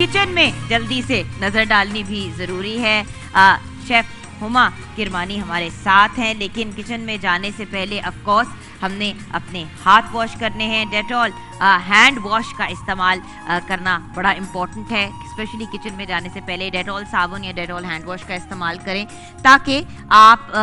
Kitchen में जल्दी से नजर डालनी भी जरूरी है। शेफ हुमा किरमानी हमारे साथ हैं, लेकिन किचन में जाने से पहले ऑफ कोर्स हमने अपने हाथ वॉश करने हैं। डेटॉल हैंड वॉश का इस्तेमाल करना बड़ा इम्पोर्टेंट है, स्पेशली किचन में जाने से पहले डेटॉल साबुन या डेटॉल हैंड वॉश का इस्तेमाल करें ताकि आप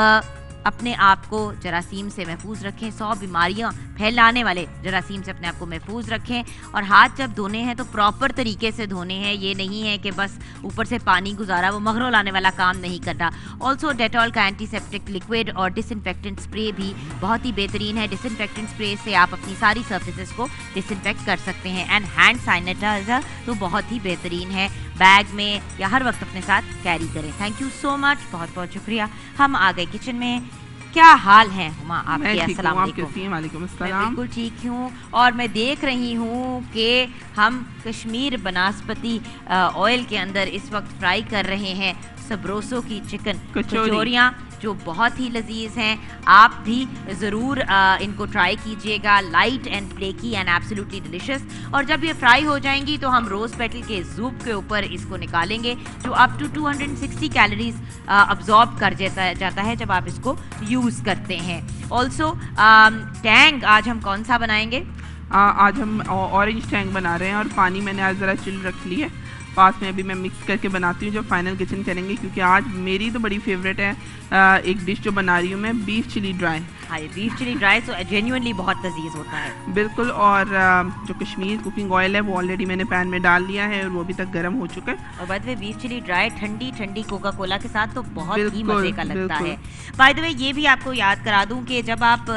अपने आप को जरासीम से महफूज रखें, 100 बीमारियां फैलाने वाले जरासीम से अपने आप को महफूज रखें। और हाथ जब धोने हैं तो प्रॉपर तरीके से धोने हैं, ये नहीं है कि बस ऊपर से पानी गुजारा, वो मगरों लाने वाला काम नहीं करना। ऑल्सो डेटॉल का एंटीसेप्टिक लिक्विड और डिसइंफेक्टेंट स्प्रे भी बहुत ही बेहतरीन है। डिसइंफेक्टेंट स्प्रे से आप अपनी सारी सर्फेसेस को डिसइंफेक्ट कर सकते हैं। एंड हैंड सैनिटाइजर तो बहुत ही बेहतरीन है, बैग में या हर वक्त अपने साथ कैरी करें। थैंक यू सो मच, बहुत बहुत शुक्रिया। हम आ गए किचन में। क्या हाल है हुमा आपके? अस्सलाम वालेकुम। मैं बिल्कुल ठीक हूँ और मैं देख रही हूँ कि हम कश्मीर बनास्पति ऑयल के अंदर इस वक्त फ्राई कर रहे हैं सबरोसो की चिकन कचौरियाँ जो बहुत ही लजीज हैं। आप भी ज़रूर इनको ट्राई कीजिएगा, light and flaky and absolutely delicious. और जब ये फ्राई हो जाएंगी तो हम रोज़ पेटल के ज़ूब के ऊपर इसको निकालेंगे जो अप टू 260 कैलोरीज अब्जॉर्ब कर जाता है जब आप इसको यूज़ करते हैं। ऑल्सो टैंग आज हम कौन सा बनाएंगे? आज हम ऑरेंज टैंग बना रहे हैं और पानी मैंने आज ज़रा चिल रख ली है, पास में अभी मैं मिक्स करके बनाती हूँ जब फाइनल किचन करेंगे, क्योंकि आज मेरी तो बड़ी फेवरेट है एक डिश जो बना रही हूँ मैं, बीफ चिली ड्राई। हाँ, ये बीफ चिली ड्राई तो जेन्युइनली बहुत लजीज होता है। बिल्कुल। और जो कश्मीर कुकिंग ऑयल है वो ऑलरेडी मैंने पैन में डाल लिया है और वो अभी तक गर्म हो चुका है। और by the way beef chilli dry ठंडी ठंडी कोका कोला के साथ तो बहुत ही मजे का लगता है। बाय द वे ये भी आपको याद करा दूं कि जब आप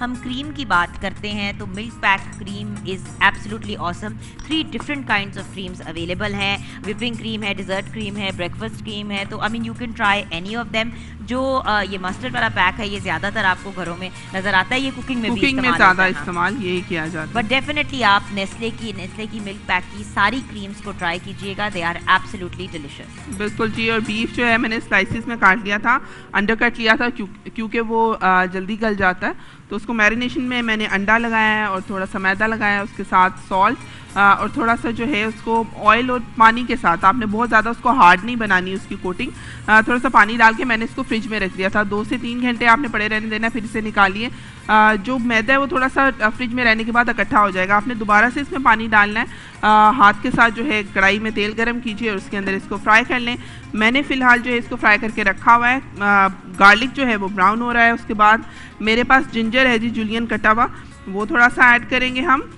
हम क्रीम की बात करते हैं तो milk pack cream is absolutely awesome. 3 different kinds of creams available हैं। विपिंग क्रीम है, डिजर्ट क्रीम है, ब्रेकफास्ट क्रीम है। तो I mean you can try any of them. जो ये मस्टर्ड वाला पैक है ये ज्यादातर आपको घरों में नजर आता है, ये कुकिंग में ज्यादा इस्तेमाल यही किया जाता है। बट डेफिनेटली आप नेस्ले की मिल्क पैक की सारी क्रीम्स को ट्राई कीजिएगा, दे आर एब्सोल्युटली डिलिशियस। बिल्कुल जी। और बीफ जो है मैंने स्लाइसिस में काट लिया था, अंडर कट लिया था क्योंकि वो जल्दी गल जाता है, तो उसको मैरिनेशन में मैंने अंडा लगाया है और थोड़ा सा मैदा लगाया है, उसके साथ सॉल्ट और थोड़ा सा जो है उसको ऑयल और पानी के साथ, आपने बहुत ज़्यादा उसको हार्ड नहीं बनानी उसकी कोटिंग, थोड़ा सा पानी डाल के मैंने इसको फ्रिज में रख दिया था। 2 से 3 घंटे आपने पड़े रहने देना, फिर इसे निकालिए। जो मैदा है वो थोड़ा सा फ्रिज में रहने के बाद इकट्ठा हो जाएगा। आपने दोबारा से इसमें पानी डालना है। हाथ के साथ जो है कढ़ाई में तेल गरम कीजिए और उसके अंदर इसको फ्राई कर लें। मैंने फ़िलहाल जो है इसको फ्राई करके रखा हुआ है। गार्लिक जो है वो ब्राउन हो रहा है। उसके बाद मेरे पास जिंजर है जी, जुलियन कटा हुआ, वो थोड़ा सा ऐड करेंगे हम।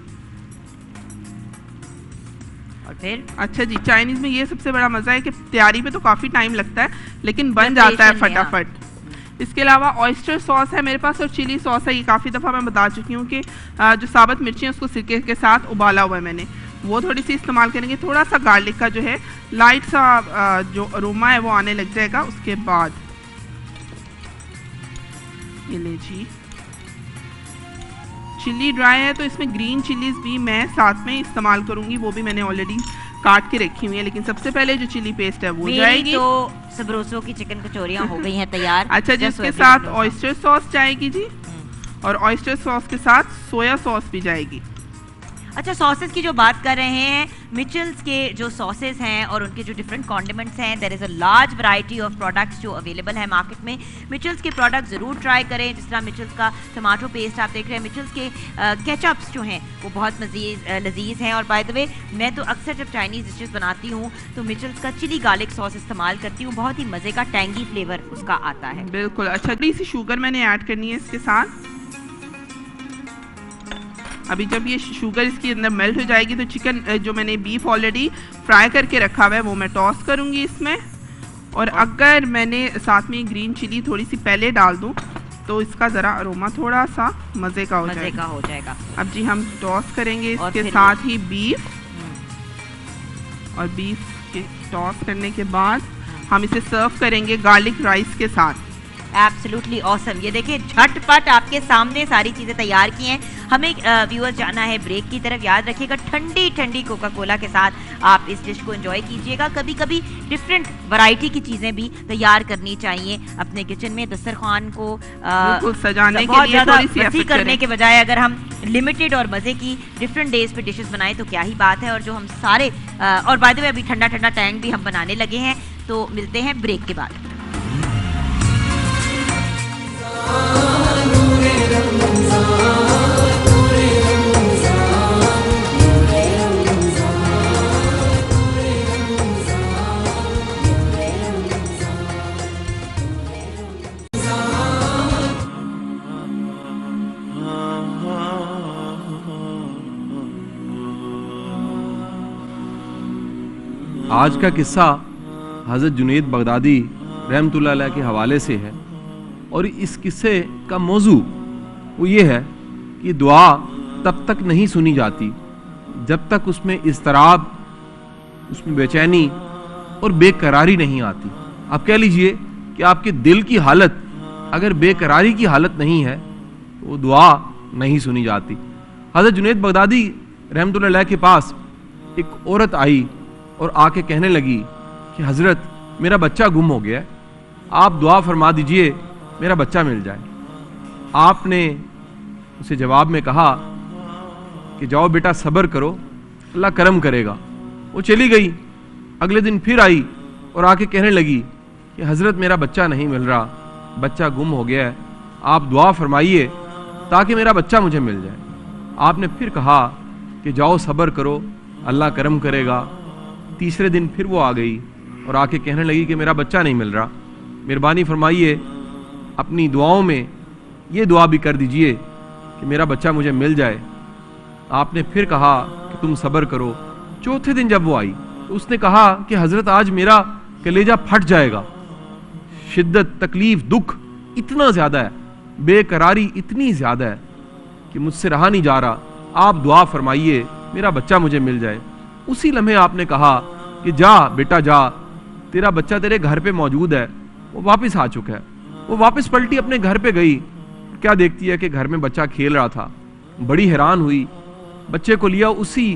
और फिर अच्छा जी, चाइनीज़ में ये सबसे बड़ा मज़ा है कि तैयारी पे तो काफ़ी टाइम लगता है लेकिन बन जाता है फटाफट। इसके अलावा ऑयस्टर सॉस है मेरे पास और चिली सॉस है। ये काफ़ी दफ़ा मैं बता चुकी हूँ कि जो साबुत मिर्ची है उसको सिरके के साथ उबाला हुआ है मैंने, वो थोड़ी सी इस्तेमाल करेंगे। थोड़ा सा गार्लिक का जो है लाइट सा जो अरोमा है वो आने लग जाएगा। उसके बाद ये ले जी, चिली ड्राई है तो इसमें ग्रीन चिलीज भी मैं साथ में इस्तेमाल करूंगी, वो भी मैंने ऑलरेडी काट के रखी हुई है। लेकिन सबसे पहले जो चिली पेस्ट है वो जाएगी। तो सबरोसो की चिकन कचौरियां हो गई हैं तैयार। अच्छा जी, इसके साथ ऑयस्टर सॉस जाएगी जी और ऑयस्टर सॉस के साथ सोया सॉस भी जाएगी। अच्छा, सॉसेस की जो बात कर रहे हैं, मिचल्स के जो सॉसेस हैं और उनके जो डिफरेंट कॉन्डिमेंट्स हैं, there is a large variety of products जो अवेलेबल है मार्केट में। मिचल्स के प्रोडक्ट ज़रूर ट्राई करें, जिस तरह मिचल्स का टमाटो पेस्ट आप देख रहे हैं, मिचल्स के केचअप्स जो हैं वो बहुत लजीज हैं। और बाय द वे मैं तो अक्सर जब चाइनीज़ डिशेस बनाती हूँ तो मिचल्स का चिली गार्लिक सॉस इस्तेमाल करती हूँ, बहुत ही मज़े का टैंगी फ्लेवर उसका आता है। बिल्कुल। अच्छा, थोड़ी सी शुगर मैंने ऐड करनी है इसके साथ। अभी जब ये शुगर इसके अंदर मेल्ट हो जाएगी तो चिकन जो मैंने बीफ ऑलरेडी फ्राई करके रखा हुआ है वो मैं टॉस करूँगी इसमें। और अगर मैंने साथ में ग्रीन चिली थोड़ी सी पहले डाल दूँ तो इसका ज़रा अरोमा थोड़ा सा मज़े का हो जाएगा। अब जी हम टॉस करेंगे इसके साथ ही बीफ, और बीफ के टॉस करने के बाद हम इसे सर्व करेंगे गार्लिक राइस के साथ। Absolutely awesome. ये देखिए झटपट आपके सामने सारी चीज़ें तैयार की हैं। हमें व्यूअर्स जाना है ब्रेक की तरफ। याद रखिएगा ठंडी ठंडी कोका कोला के साथ आप इस डिश को एंजॉय कीजिएगा। कभी कभी डिफरेंट वैरायटी की चीज़ें भी तैयार करनी चाहिए अपने किचन में। दस्तरखान को सजाने बहुत के लिए ज़्यादा थोड़ी सी वसी एफर्ट करने के बजाय अगर हम लिमिटेड और मज़े की डिफरेंट डेज पे डिशेस बनाएं तो क्या ही बात है। और जो हम सारे और बाय द वे अभी ठंडा ठंडा टैंक भी हम बनाने लगे हैं। तो मिलते हैं ब्रेक के बाद। आज का किस्सा हज़रत जुनैद बगदादी रहमतुल्लाह अलैह के हवाले से है और इस किस्से का मौजू वो ये है कि दुआ तब तक नहीं सुनी जाती जब तक उसमें इज़्तिराब, उसमें बेचैनी और बेकरारी नहीं आती। आप कह लीजिए कि आपके दिल की हालत अगर बेकरारी की हालत नहीं है तो वो दुआ नहीं सुनी जाती। हज़रत जुनैद बगदादी रहमतुल्लाह अलैह के पास एक औरत आई और आके कहने लगी कि हज़रत मेरा बच्चा गुम हो गया है, आप दुआ फरमा दीजिए मेरा बच्चा मिल जाए। आपने उसे जवाब में कहा कि जाओ बेटा सब्र करो, अल्लाह करम करेगा। वो चली गई। अगले दिन फिर आई और आके कहने लगी कि हज़रत मेरा बच्चा नहीं मिल रहा, बच्चा गुम हो गया है, आप दुआ फरमाइए ताकि मेरा बच्चा मुझे मिल जाए। आपने फिर कहा कि जाओ सब्र करो, अल्लाह करम करेगा। तीसरे दिन फिर वो आ गई और आके कहने लगी कि मेरा बच्चा नहीं मिल रहा, मेहरबानी फरमाइए अपनी दुआओं में ये दुआ भी कर दीजिए कि मेरा बच्चा मुझे मिल जाए। आपने फिर कहा कि तुम सब्र करो। चौथे दिन जब वो आई तो उसने कहा कि हज़रत आज मेरा कलेजा फट जाएगा, शिद्दत, तकलीफ, दुख इतना ज़्यादा है, बेकरारी इतनी ज़्यादा है कि मुझसे रहा नहीं जा रहा, आप दुआ फरमाइए मेरा बच्चा मुझे मिल जाए। उसी लम्हे आपने कहा कि जा बेटा जा, तेरा बच्चा तेरे घर पे मौजूद है। वो वापस आ चुका है। वो वापस पलटी अपने घर पे गई, क्या देखती है कि घर में बच्चा खेल रहा था। बड़ी हैरान हुई, बच्चे को लिया उसी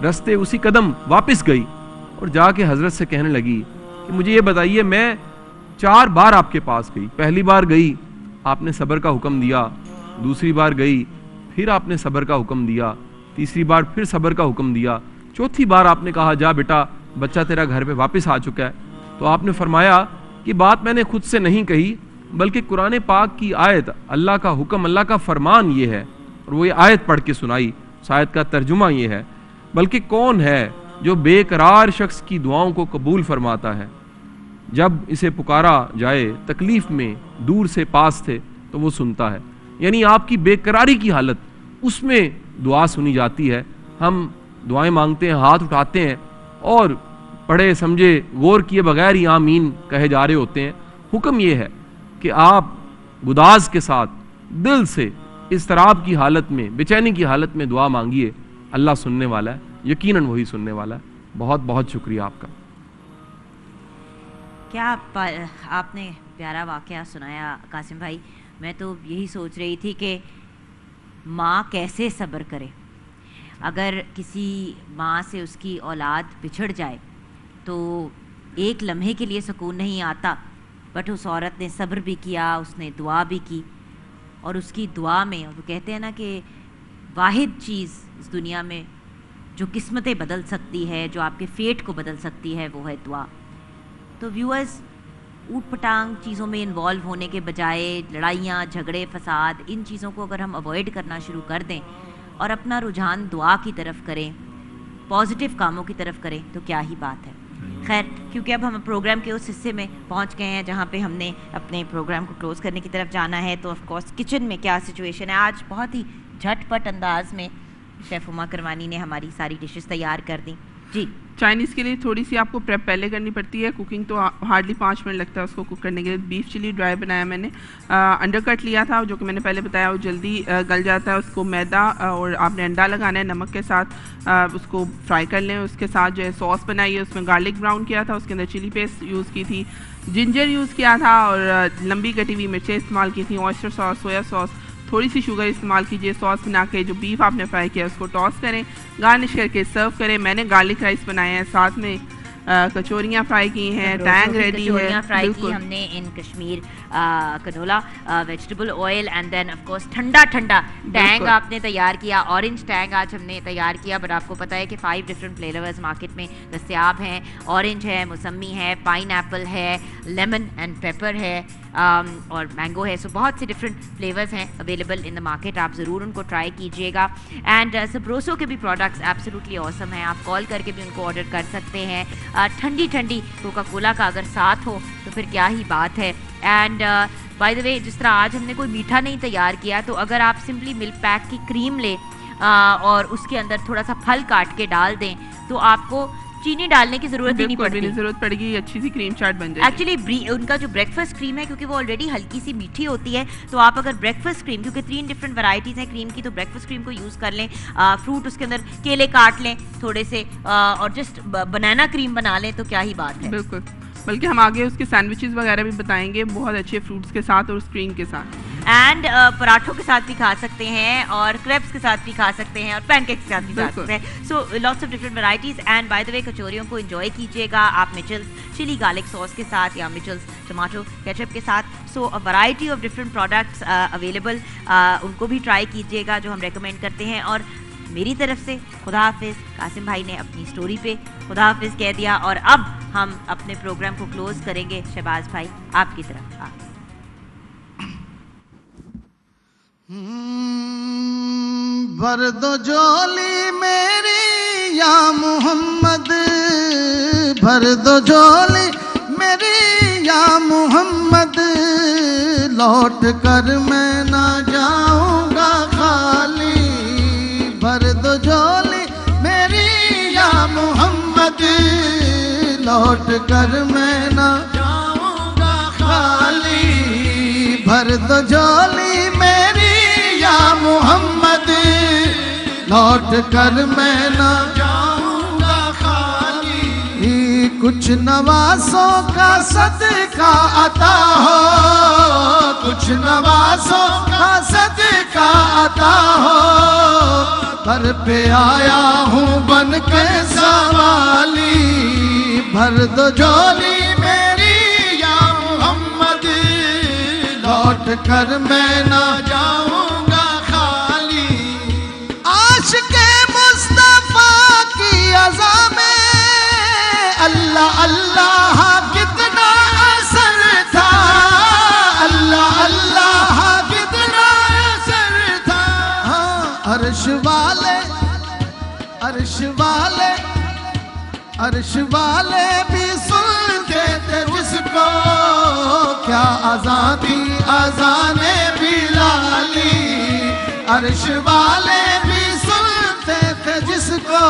रास्ते उसी कदम वापस गई और जाके हज़रत से कहने लगी कि मुझे ये बताइए, मैं 4 बार आपके पास गई। पहली बार गई आपने सब्र का हुक्म दिया, दूसरी बार गई फिर आपने सब्र का हुक्म दिया, तीसरी बार फिर सब्र का हुक्म दिया, चौथी बार आपने कहा जा बेटा बच्चा तेरा घर पे वापस आ चुका है। तो आपने फरमाया कि बात मैंने खुद से नहीं कही बल्कि कुरान पाक की आयत, अल्लाह का हुक्म, अल्लाह का फरमान ये है और वो ये आयत पढ़ के सुनाई। उस आयत का तर्जुमा ये है, बल्कि कौन है जो बेकरार शख्स की दुआओं को कबूल फरमाता है, जब इसे पुकारा जाए तकलीफ में दूर से पास थे तो वो सुनता है। यानी आपकी बेकरारी की हालत उसमें दुआ सुनी जाती है। हम दुआएं मांगते हैं, हाथ उठाते हैं और पढ़े समझे गौर किए बगैर ही आमीन कहे जा रहे होते हैं। हुक्म ये है कि आप गुदाज के साथ दिल से इस्तराब की हालत में, बेचैनी की हालत में दुआ मांगिए, अल्लाह सुनने वाला है, यकीनन वही सुनने वाला है। बहुत बहुत शुक्रिया आपका। क्या आपने प्यारा वाकया सुनाया कासिम भाई। मैं तो यही सोच रही थी कि माँ कैसे सब्र करे। अगर किसी माँ से उसकी औलाद बिछड़ जाए तो एक लम्हे के लिए सुकून नहीं आता, बट उस औरत ने सब्र भी किया, उसने दुआ भी की और उसकी दुआ में, वो कहते हैं ना कि वाहिद चीज़ इस दुनिया में जो किस्मतें बदल सकती है, जो आपके फेट को बदल सकती है, वो है दुआ। तो व्यूअर्स, ऊट पटांग चीज़ों में इन्वॉल्व होने के बजाय लड़ाइयाँ, झगड़े, फसाद, इन चीज़ों को अगर हम अवॉइड करना शुरू कर दें और अपना रुझान दुआ की तरफ करें, पॉजिटिव कामों की तरफ करें तो क्या ही बात है। खैर, क्योंकि अब हम प्रोग्राम के उस हिस्से में पहुंच गए हैं जहां पे हमने अपने प्रोग्राम को क्लोज़ करने की तरफ जाना है, तो ऑफ कोर्स किचन में क्या सिचुएशन है। आज बहुत ही झटपट अंदाज में शेफ़ हुमा किरमानी ने हमारी सारी डिशेस तैयार कर दी। जी। चाइनीज़ के लिए थोड़ी सी आपको प्रेप पहले करनी पड़ती है, कुकिंग तो हार्डली 5 मिनट लगता है उसको कुक करने के लिए। बीफ चिली ड्राई बनाया मैंने, अंडरकट लिया था जो कि मैंने पहले बताया, वो जल्दी गल जाता है। उसको मैदा और आपने अंडा लगाना है नमक के साथ, उसको फ्राई कर लें। उसके साथ जो है सॉस बनाई है, उसमें गार्लिक ब्राउन किया था, उसके अंदर चिली पेस्ट यूज़ की थी, जिंजर यूज़ किया था और लंबी कटी हुई मिर्चें इस्तेमाल की थी, ऑयस्टर सॉस, सोया सॉस, थोड़ी सी शुगर इस्तेमाल कीजिए। सॉस बना के जो बीफ आपने फ्राई किया उसको टॉस करें, गार्निश करके सर्व करें। मैंने गार्लिक राइस बनाए हैं, साथ में कचौरियाँ फ्राई की हैं, टैंग रेडी है। फ्राई की हमने in Kashmir canola vegetable oil and then of course ठंडा टैंग आपने तैयार किया, ऑरेंज टैंग आज हमने तैयार किया। बट आपको पता है कि 5 डिफरेंट फ्लेवर्स मार्केट में दस्तयाब हैं, ऑरेंज है, मौसमी है, पाइनएप्पल है, लेमन एंड पेपर है और मैंगो है। सो बहुत से डिफरेंट फ्लेवर्स हैं अवेलेबल इन द मार्केट, आप ज़रूर उनको ट्राई कीजिएगा। एंड सबरोसो के भी प्रोडक्ट्स एब्सोल्युटली ऑसम हैं, आप कॉल करके भी उनको ऑर्डर कर सकते हैं। ठंडी कोका कोला का अगर साथ हो तो फिर क्या ही बात है। एंड बाय द वे, जिस तरह आज हमने कोई मीठा नहीं तैयार किया, तो अगर आप सिंपली मिल्क पैक की क्रीम लें और उसके अंदर थोड़ा सा फल काट के डाल दें तो आपको चीनी डालने की जरूरत ही नहीं पड़ती, जरूरत पड़ेगी, अच्छी सी क्रीम चाट बन जाएगी। एक्चुअली उनका जो ब्रेकफास्ट क्रीम है, क्योंकि वो ऑलरेडी हल्की सी मीठी होती है, तो आप अगर ब्रेकफास्ट क्रीम, क्योंकि 3 डिफरेंट वैरायटीज हैं क्रीम की, तो ब्रेकफास्ट क्रीम को यूज़ कर लें, फ्रूट उसके अंदर केले काट लें थोड़े से और जस्ट बनाना क्रीम बना लें, तो क्या ही बात है। बिल्कुल, बल्कि हम आगे उसके सैंडविचेस वगैरह भी बताएंगे बहुत अच्छे फ्रूट्स के साथ और उस क्रीम के साथ। एंड पराठों के साथ भी खा सकते हैं और क्रेप्स के साथ भी खा सकते हैं और पैनकेक्स के साथ भी खा सकते हैं। So lots of different varieties. And by the way, कचौरियों को एंजॉय कीजिएगा आप मिचल्स चिली गार्लिक सॉस के साथ या मिचल्स टमाटो केचप के साथ। So a variety of different products available, उनको भी ट्राई कीजिएगा जो हम रेकमेंड करते हैं। और मेरी तरफ से खुदा हाफिज़। कासिम भाई ने अपनी स्टोरी पे खुदा हाफिज़ कह दिया और अब हम अपने प्रोग्राम को क्लोज करेंगे। शहबाज भाई, आपकी तरफ। भर दो झोली मेरी या मोहम्मद, भर दो झोली मेरी या मोहम्मद, लौट कर मैं ना जाऊंगा खाली। भर दो झोली मेरी या मोहम्मद, लौट कर मैं ना जाऊंगा खाली। भर दो झोली मेरी या मोहम्मद, लौट कर मैं ना जाऊंगा खाली। कुछ नवासों का सदका अता हो, कुछ नवासों का सदका अता हो, पर पे आया हूँ बन के सवाली। भर दो झोली मेरी या मोहम्मद, लौट कर मैं ना जाऊंगा खाली। आशिक़े मुस्तफा की अज़ा में अल्लाह अल्लाह कितना असर था, अल्लाह अल्लाह कितना असर था। हाँ, अर्श वाले अर्श वाले अर्श वाले भी सुनते थे जिसको, क्या आज़ादी अज़ाने बिलाली। अर्श वाले भी सुनते थे जिसको,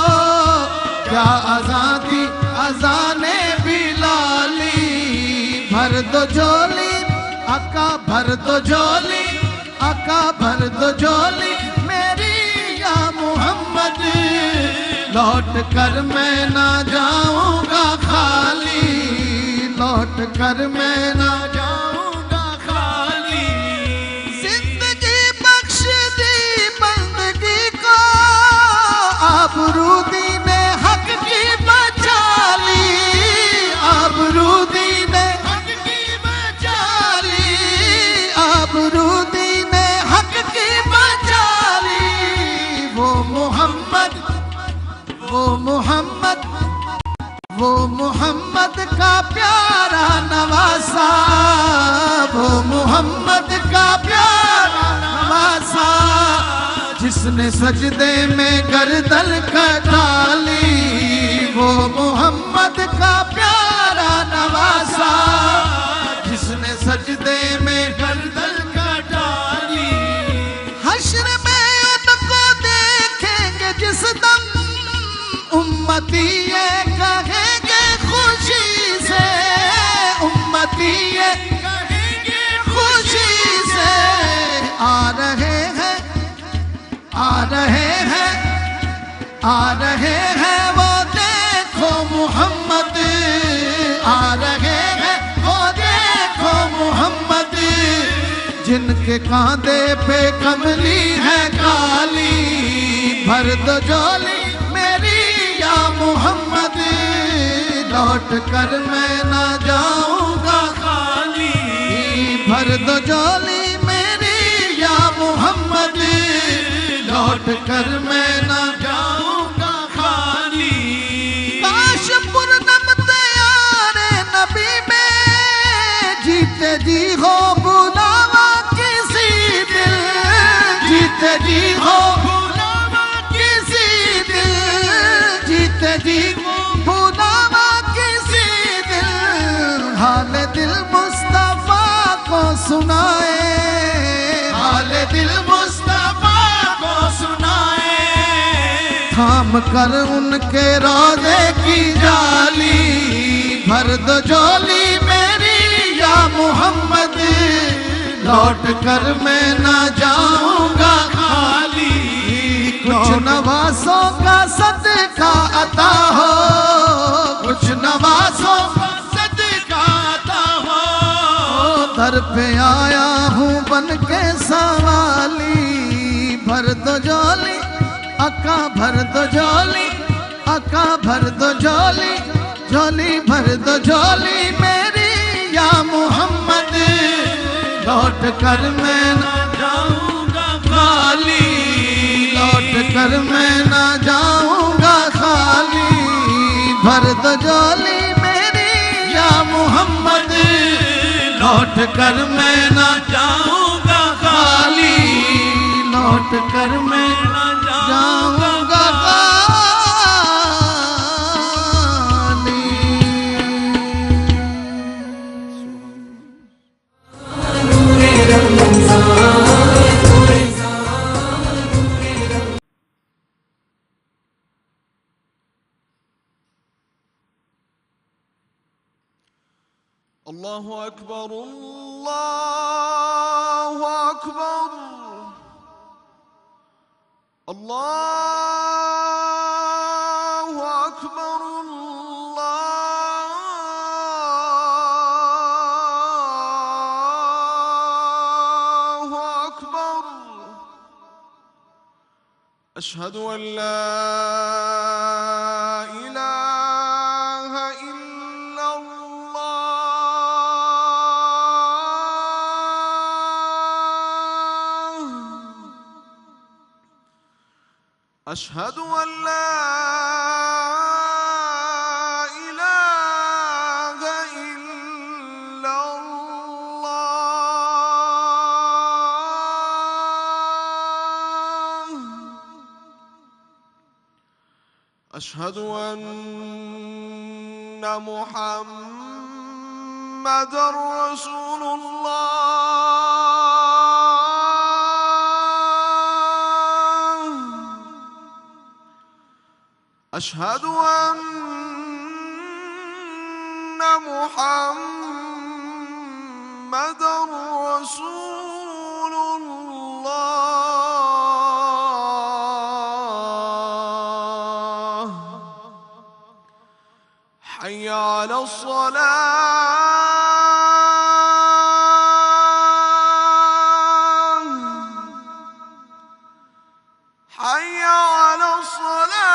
क्या आज़ादी अज़ाने बिलाली। भर दो झोली आका, भर दो झोली आका, भर दो झोली मेरी या मोहम्मद, लौट कर मैं ना जाऊंगा खाली। लौट कर मैं ना जाऊंगा खाली। जिंदगी बख्श दी बंदगी को, आबरूदी ने हक की बचा ली। आबरूदी ने हक की बचा ली। आबरूदी ने हक की बचा ली। वो मोहम्मद, वो मोहम्मद, वो मोहम्मद का प्यारा नवासा, वो मोहम्मद का प्यारा नवासा, जिसने सजदे में गर्दन कटा ली। वो मोहम्मद का प्यारा नवासा, जिसने सजदे में गर्दन कटा ली। हश्र में उनको देखेंगे जिस दम, उम्मती आ रहे हैं वो देखो मोहम्मद, आ रहे हैं वो देखो मोहम्मद, जिनके कांधे पे कमली है काली, भर दो झोली मेरी या मोहम्मद, लौट कर मैं ना जाऊंगा खाली, भर दो झोली मेरी या मोहम्मद, लौट कर मैं ना जाऊंगा खाली। काश पूर्णम तैयारे नबी में जीते जी हो बुलावा किसी दिल, जीते जी हो बुलावा किसी दिल, जीते जी बुलावा किसी दिल, हाल दिल मुस्तफा को सुनाए, हाल दिल मुस्तफा को सुनाए, थाम कर उनके रोज़े की जाली, भर दो झोली मेरी या मोहम्मद, लौट कर मैं ना जाऊंगा खाली, कुछ नवासों का सदका अता हो, कुछ नवासों का सदका अता हो, दर पे आया हूँ बन के सवाली, भर दो झोली अका, भर दो झोली अका, भर दो झोली, झोली भर दो झोली मेरी या मोहम्मद, लौट कर मैं ना जाऊंगा खाली, लौट कर मैं ना जाऊंगा खाली, भर दो झोली मेरी या मोहम्मद, लौट कर मैं ना जाऊंगा खाली, लौट कर मैं ना जाऊंगा खाली। अल्लाहु अकबर, अल्लाहु अकबर, अल्लाहु अकबर, अल्लाहु अकबर, अशहदु अन ला अशहदु अन ला इलाहा इल्लल्लाह, अशहदु अन्ना मुहम्मदर रसूलुल्लाह, अशहदु अन्ना मुहम्मदर रसूलुल्लाह, हय्य अला अस्सलाह, हय्य अला अस्सलाह,